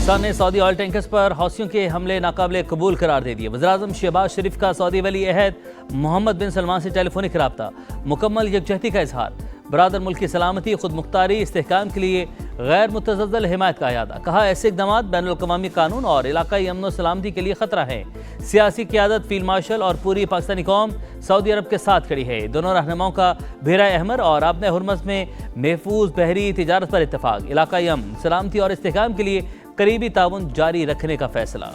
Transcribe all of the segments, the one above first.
पाकिस्तान ने Saudi oil tankers पर हौसियों के हमले नाकाबिले कबूल करार दे दिए। वज़ीर-ए-आज़म शहबाज शरीफ का सऊदी वली अहद मोहम्मद बिन सलमान से टेलीफोनिक रब्ता, मुकम्मल यकजहती का इजहार, बरादर मुल्क की सलामती खुद मुख्तारी इस्तेहकाम के लिए गैर मुतज़ल्ज़ल हिमायत का अयादा। कहा ऐसे इक़दामात बैनुल-अक़वामी कानून और इलाकाई अमन व सलामती के लिए खतरा है। सियासी क़यादत, फील्ड मार्शल और पूरी पाकिस्तानी कौम सऊदी अरब के साथ खड़ी है। दोनों रहनुमाओं का बहरा अहमर और आबने हुर्मस में महफूज बहरी तिजारत पर इत्तफाक, इलाकाई अमन, सलामती और इस्तेहकाम के लिए करीबी ताउन जारी रखने का फैसला।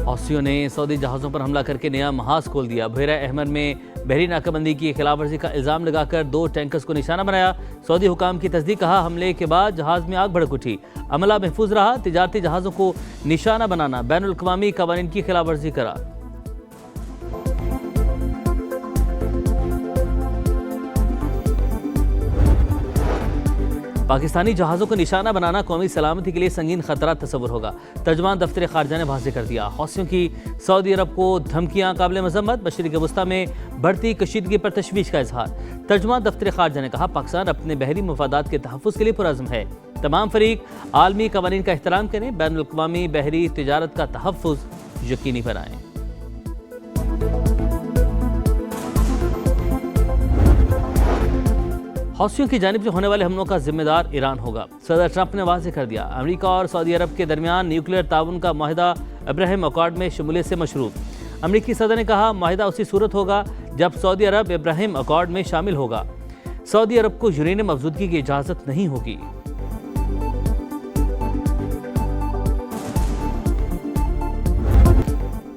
हौसियों ने सऊदी जहाज़ों पर हमला करके नया महाज खोल दिया। बहरा अहमर में बहरी नाकाबंदी की खिलाफवर्जी का इल्ज़ाम लगाकर 2 टैंकर्स को निशाना बनाया। सऊदी हुकाम की तस्दीक, कहा हमले के बाद जहाज़ में आग भड़क उठी, अमला महफूज रहा। तिजारती जहाज़ों को निशाना बनाना बैनुल-अक़वामी कवानीन की खिलाफवर्जी करार। पाकिस्तानी जहाज़ों को निशाना बनाना कौमी सलामती के लिए संगीन खतरा तस्वुर होगा। तर्जुमान दफ्तर खारजा ने वाज़ेह कर दिया। हौसियों की सऊदी अरब को धमकियां काबिल मज़म्मत, मशरिक़ वस्ता में बढ़ती कशीदगी पर तशवीश का इजहार। तर्जुमान दफ्तर खारजा ने कहा पाकिस्तान अपने बहरी मफादात के तहफ़्फ़ुज़ के लिए पुरअज़्म है। तमाम फरीक आलमी कवानीन का एहतराम करें, बैनुल-अक़वामी बहरी तिजारत का तहफ़्फ़ुज़ यकीनी बनाएं। हौसियों की जानिब से होने वाले हमलों का जिम्मेदार ईरान होगा। सदर ट्रंप ने वाज़ेह कर दिया। अमेरिका और सऊदी अरब के दरमियान न्यूक्लियर ताउन का माहिदा इब्राहिम अकॉर्ड में शमूलियत से मशरूत। अमेरिकी सदर ने कहा माहिदा उसी सूरत होगा जब सऊदी अरब इब्राहिम अकॉर्ड में शामिल होगा। सऊदी अरब को यूरेनियम मफजूदगी की इजाज़त नहीं होगी।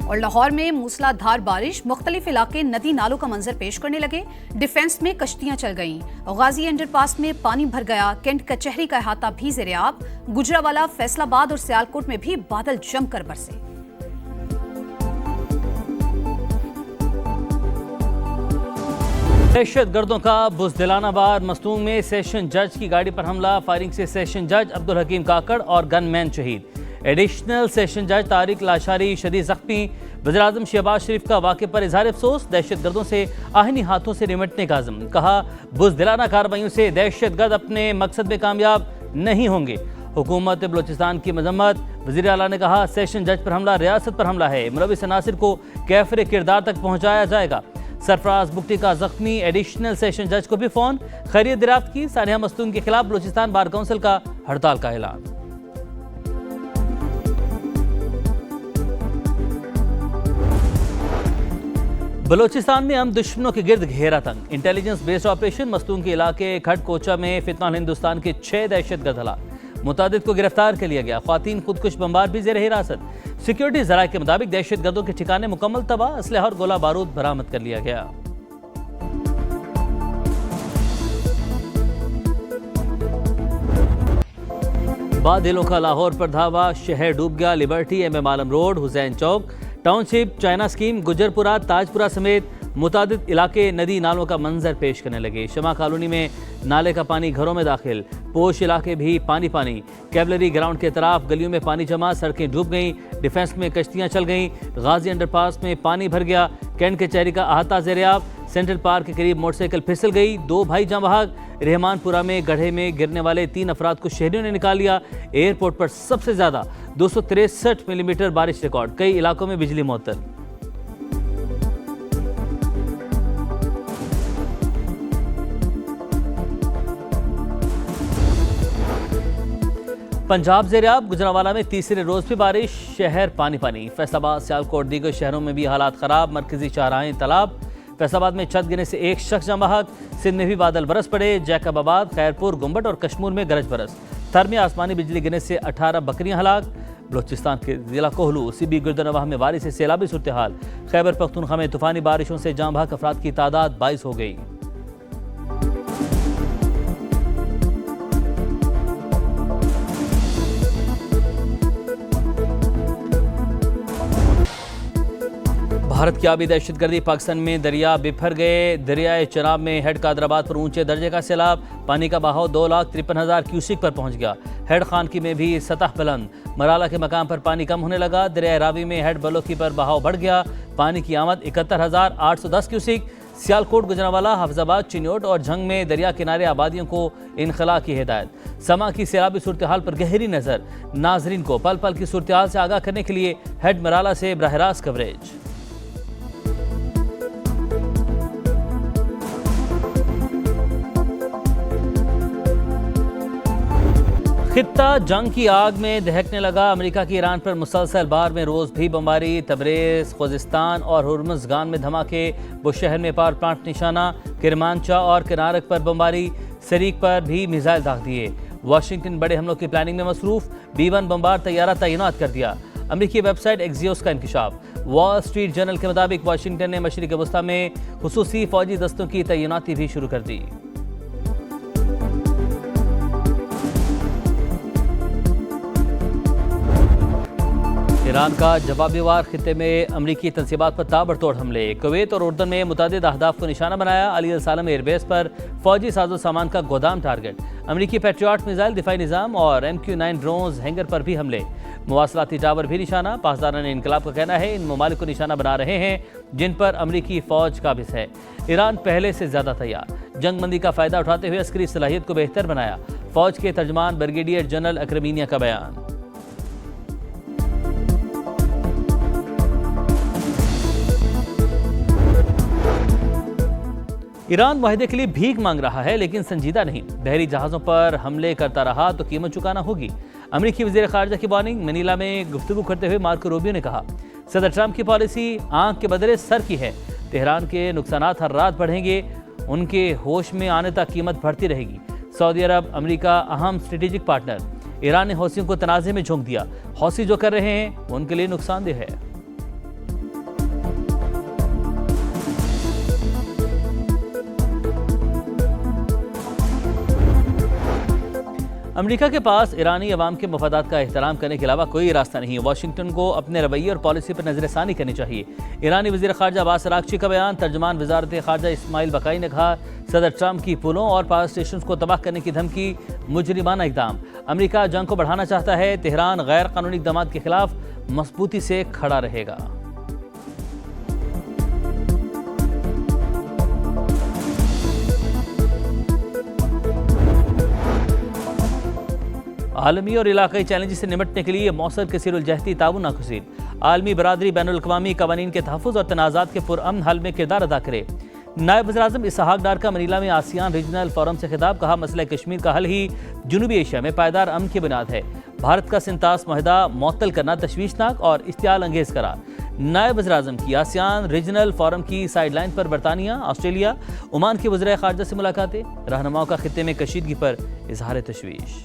और लाहौर में मूसलाधार बारिश, मुख्तलिफ इलाके नदी नालों का मंजर पेश करने लगे। डिफेंस में कश्तियां चल गईं। गाजी अंडरपास में पानी भर गया। कैंट कचहरी का अहाता भी ज़ेर-ए-आब। गुजरावाला, फैसलाबाद और सियालकोट में भी बादल जमकर बरसे। दहशत गर्दों का बुज़दिलाना वार, मस्तूंग में सेशन जज की गाड़ी पर हमला, फायरिंग से सेशन जज अब्दुल हकीम काकड़ और गनमैन शहीद। एडिशनल सेशन जज तारिक लाशारी शदीद जख्मी। वज़ीर-ए-आज़म शहबाज शरीफ का वाक़े पर इज़हार अफसोस, दहशत गर्दों से आहनी हाथों से निमटने का अज़्म। कहा बुज़दिलाना कार्रवाइयों से दहशत गर्द अपने मकसद में कामयाब नहीं होंगे। हुकूमत बलोचिस्तान की मजम्मत। वज़ीर आला ने कहा सेशन जज पर हमला रियासत पर हमला है, मुलविस अनासिर को कैफर किरदार तक पहुँचाया जाएगा। सरफराज बुगटी का जख्मी, एडिशनल सेशन जज को भी फ़ोन, खैरियत दरियाफ्त की। सानिया मस्तूम के खिलाफ बलोचिस्तान बार काउंसिल का हड़ताल का ऐलान। बलोचिस्तान में हम दुश्मनों के गिर्द घेरा तंग, इंटेलिजेंस बेस्ड ऑपरेशन। मस्तूंग के इलाके खट कोचा में फितनाल हिंदुस्तान के 6 दहशतगर्द हलाक, मुतादिद को गिरफ्तार कर लिया गया। ख्वातीन खुदकुश बम्बार भी ज़ेर हिरासत। सिक्योरिटी ज़राए के मुताबिक दहशतगर्दों के ठिकाने मुकम्मल तबाह, असलहा और गोला बारूद बरामद कर लिया गया। बादलों का लाहौर पर धावा, शहर डूब गया। Liberty, MM Alam road, Hussain Chowk, township, China scheme, Gujarpura, Tajpura समेत मुतादिद इलाके नदी नालों का मंजर पेश करने लगे। शमा कॉलोनी में नाले का पानी घरों में दाखिल, पोश इलाके भी पानी पानी। कैवलरी ग्राउंड के तरफ गलियों में पानी जमा, सड़कें डूब गईं। डिफेंस में कश्तियां चल गईं। गाजी अंडरपास में पानी भर गया। कैंट कचहरी का अहाता ज़ेर-ए-आब। सेंट्रल पार्क के करीब मोटरसाइकिल फिसल गई, 2 भाई जाँ बहक। रहमानपुरा में गड्ढे में गिरने वाले 3 अफराद को शहरियों ने निकाल लिया। एयरपोर्ट पर सबसे ज़्यादा 263 मिलीमीटर बारिश रिकॉर्ड, कई इलाकों में बिजली मुअत्तल। पंजाब ज़ेर-ए-आब, गुजरावाला में तीसरे रोज़ भी बारिश, शहर पानी पानी। फैसलाबाद, सियालकोट, दीगर शहरों में भी हालात ख़राब, मरकजी शाहराहें तालाब। फैसलाबाद में छत गिरने से 1 शख्स जाँ बहक। सिंध में भी बादल बरस पड़े, जैकबाबाद, खैरपुर, गुम्बट और कश्मीर में गरज बरस। थर में आसमानी बिजली गिरने से 18 बकरियां हलाक। बलोचिस्तान के जिला कोहलू, सीबी गुर्दनवाह में बारिश से सैलाबी सूरत हाल। खैबर पख्तूनख्वा में तूफानी बारिशों से जाँ बहक अफराद की तादाद 22 हो गई। भारत की आबी दहशतगर्दी, पाकिस्तान में दरिया बिफर गए। दरियाए चनाब में हेड कादराबाद पर ऊंचे दर्जे का सैलाब, पानी का बहाव 2,53,000 क्यूसिक पर पहुंच गया। हेड खानकी में भी सतह बुलंद, मराला के मकाम पर पानी कम होने लगा। दरिया रावी में हेड बलोकी पर बहाव बढ़ गया, पानी की आमद 71,810 क्यूसिक। सियालकोट, गुजरांवाला, हाफिजाबाद, चिन्योट और झंग में दरिया किनारे आबादियों को इनखला की हिदायत। समा की सैलाबी सूरत हाल पर गहरी नजर, नाजरीन को पल पल की सूरत हाल से आगाह करने के लिए हेड मराला से बराह रास्त कवरेज। खित्ता जंग की आग में दहकने लगा। अमेरिका की ईरान पर मुसलसल बार में रोज भी बमबारी। तबरेज, खुजिस्तान और हुर्मुज़गान में धमाके। बुशहर में पावर प्लांट निशाना। किरमानचा और किनारक पर बमबारी। सरीक पर भी मिसाइल दाग दिए। वाशिंगटन बड़े हमलों की प्लानिंग में मसरूफ। B-1 बमबार तैयारा तैनात कर दिया। अमेरिकी वेबसाइट एक्सियोस का इंकशाफ। वॉल स्ट्रीट जर्नल के मुताबिक वाशिंगटन ने मशरिक वस्ता में खुसूसी फौजी दस्तों की तैनाती भी शुरू कर दी। ईरान का जवाबी वार। खित्ते में अमरीकी तंसीबात पर ताबड़तोड़ हमले। कुवैत और उर्दन में मुतादिद अहदाफ को निशाना बनाया। अली अल सालम एयरबेस पर फौजी साजो सामान का गोदाम टारगेट। अमरीकी पैट्रियट मिसाइल दिफाई निज़ाम और MQ-9 ड्रोन्स हैंगर पर भी हमले। मवासलाती टावर भी निशाना। पासदारान इनकलाब का कहना है इन ममालिक को निशाना बना रहे हैं जिन पर अमरीकी फौज काबिज है। ईरान पहले से ज्यादा तैयार। जंगबंदी का फायदा उठाते हुए अस्करी सलाहियत को बेहतर बनाया। फौज के तर्जमान ब्रिगेडियर जनरल अक्रमीनिया का बयान। ईरान मुआहदे के लिए भीख मांग रहा है लेकिन संजीदा नहीं। बहरी जहाज़ों पर हमले करता रहा तो कीमत चुकाना होगी। अमरीकी वज़ीर ख़ारिजा की वार्निंग। मनीला में गुफ्तगू करते हुए मार्को रूबियो ने कहा सदर ट्रंप की पॉलिसी आंख के बदले सर की है। तेहरान के नुकसानात हर रात बढ़ेंगे। उनके होश में आने तक कीमत बढ़ती रहेगी। सऊदी अरब अमरीका अहम स्ट्रेटेजिक पार्टनर। ईरान ने हौसियों को तनाज़े में झोंक दिया। हौसी जो कर रहे हैं वो उनके लिए नुकसानदेह है। अमेरिका के पास ईरानी अवाम के मफादात का एहतराम करने के अलावा कोई रास्ता नहीं है। वाशिंगटन को अपने रवैये और पॉलिसी पर नजरसानी करनी चाहिए। ईरानी वज़ीर ख़ारिजा अब्बास अराग़ची का बयान। तर्जमान वज़ारत ख़ारिजा इस्माइल बकाई ने कहा सदर ट्रंप की पुलों और पावर स्टेशन को तबाह करने की धमकी मुजरिमाना इक़दाम। अमेरिका जंग को बढ़ाना चाहता है। तेहरान गैर कानूनी इक़दामात के खिलाफ मजबूती से खड़ा रहेगा। आलमी और इलाकाई चैलेंज से निपटने के लिए मौसर कसीरुल-जहती ताउन नाकुसीन। आलमी बरादरी बैनुल-अक़वामी कवानीन के तहफ़्फ़ुज़ और तनाज़ात के पुरअमन हल में किरदार अदा करे। नायब वज़ीर-ए-आज़म इसहाक डार का मनीला में आसियान रीजनल फोरम से खिताब। कहा मसला कश्मीर का हल ही जनूबी एशिया में पायदार अमन की बुनियाद है। भारत का सिंतास मुआहदा मुअत्तल करना तशवीशनाक और इश्तियाल अंगेज़ करार। नायब वज़ीर-ए-आज़म की आसियान रीजनल फोरम की साइडलाइन पर बरतानिया, ऑस्ट्रेलिया, ओमान के वज़ीर ख़ारिजा से मुलाकातें। रहनुमाओं का खित्ते में कशीदगी पर इजहार तशवीश।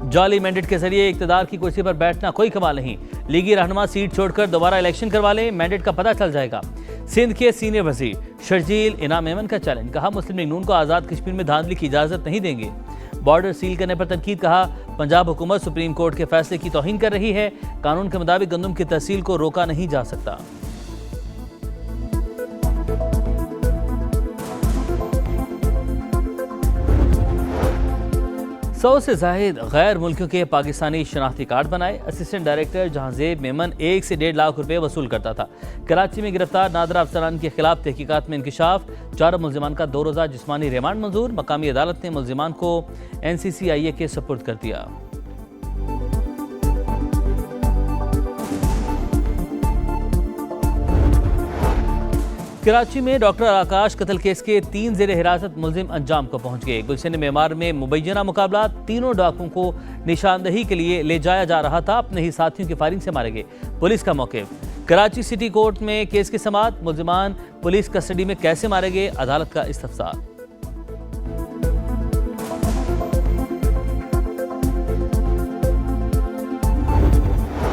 जाली मैंडेट के जरिए इक्तदार की कुर्सी पर बैठना कोई कमाल नहीं। लीगी रहनुमा सीट छोड़कर दोबारा इलेक्शन करवा लें, मैंडेट का पता चल जाएगा। सिंध के सीनियर वजीर शर्जील इनाम मेमन का चैलेंज। कहा मुस्लिम लीग नून को आज़ाद कश्मीर में धांधली की इजाज़त नहीं देंगे। बॉर्डर सील करने पर तनकीद। कहा पंजाब हुकूमत सुप्रीम कोर्ट के फैसले की तौहीन कर रही है। कानून के मुताबिक गंदम की तहसील को रोका नहीं जा सकता। सौ से जायद गैर मुल्कियों के पाकिस्तानी शनाख्ती कार्ड बनाए। असिस्टेंट डायरेक्टर जहांजेब मेमन 1 से 1.5 लाख रुपए वसूल करता था। कराची में गिरफ्तार नादरा अफसरान के खिलाफ तहकीकात में इंकशाफ। 4 मुल्जिमान का 2 रोज़ा जिस्मानी रिमांड मंजूर। मकामी अदालत ने मुल्जिमान को NCCIA के सपुर्द कर दिया। कराची में डॉक्टर आकाश कत्ल केस के 3 ज़ेर हिरासत मुल्जिम अंजाम को पहुंच गए। गुलशन मेमार में मुबैना मुकाबला। तीनों डाकुओं को निशानदही के लिए ले जाया जा रहा था। अपने ही साथियों की फायरिंग से मारे गए। पुलिस का मौक़िफ़। कराची सिटी कोर्ट में केस की समाअत। मुल्जिमान पुलिस कस्टडी में कैसे मारे गए, अदालत का इस्तफसार।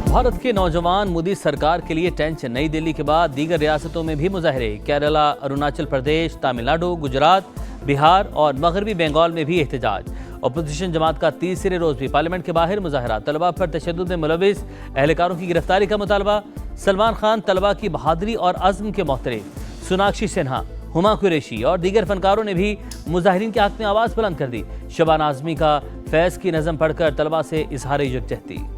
भारत के नौजवान मोदी सरकार के लिए टेंशन। नई दिल्ली के बाद दीगर रियासतों में भी मुजाहरे। केरला, अरुणाचल प्रदेश, तमिलनाडु, गुजरात, बिहार और मगरबी बंगाल में भी एहतजाज। अपोजिशन जमात का तीसरे रोज भी पार्लियामेंट के बाहर मुजाहरा। तलबा पर तशद्दुद में मुलविस एहलकारों की गिरफ्तारी का मुतालबा। सलमान खान तलबा की बहादुरी और अज़्म के मोहतरम। सोनाक्षी सिन्हा हुमा कुरैशी और दीगर फनकारों ने भी मुजाहिरीन के हक में आवाज़ बुलंद कर दी। शबाना आज़मी का फैज़ की नज़म पढ़कर तलबा से इजहार यकजहती।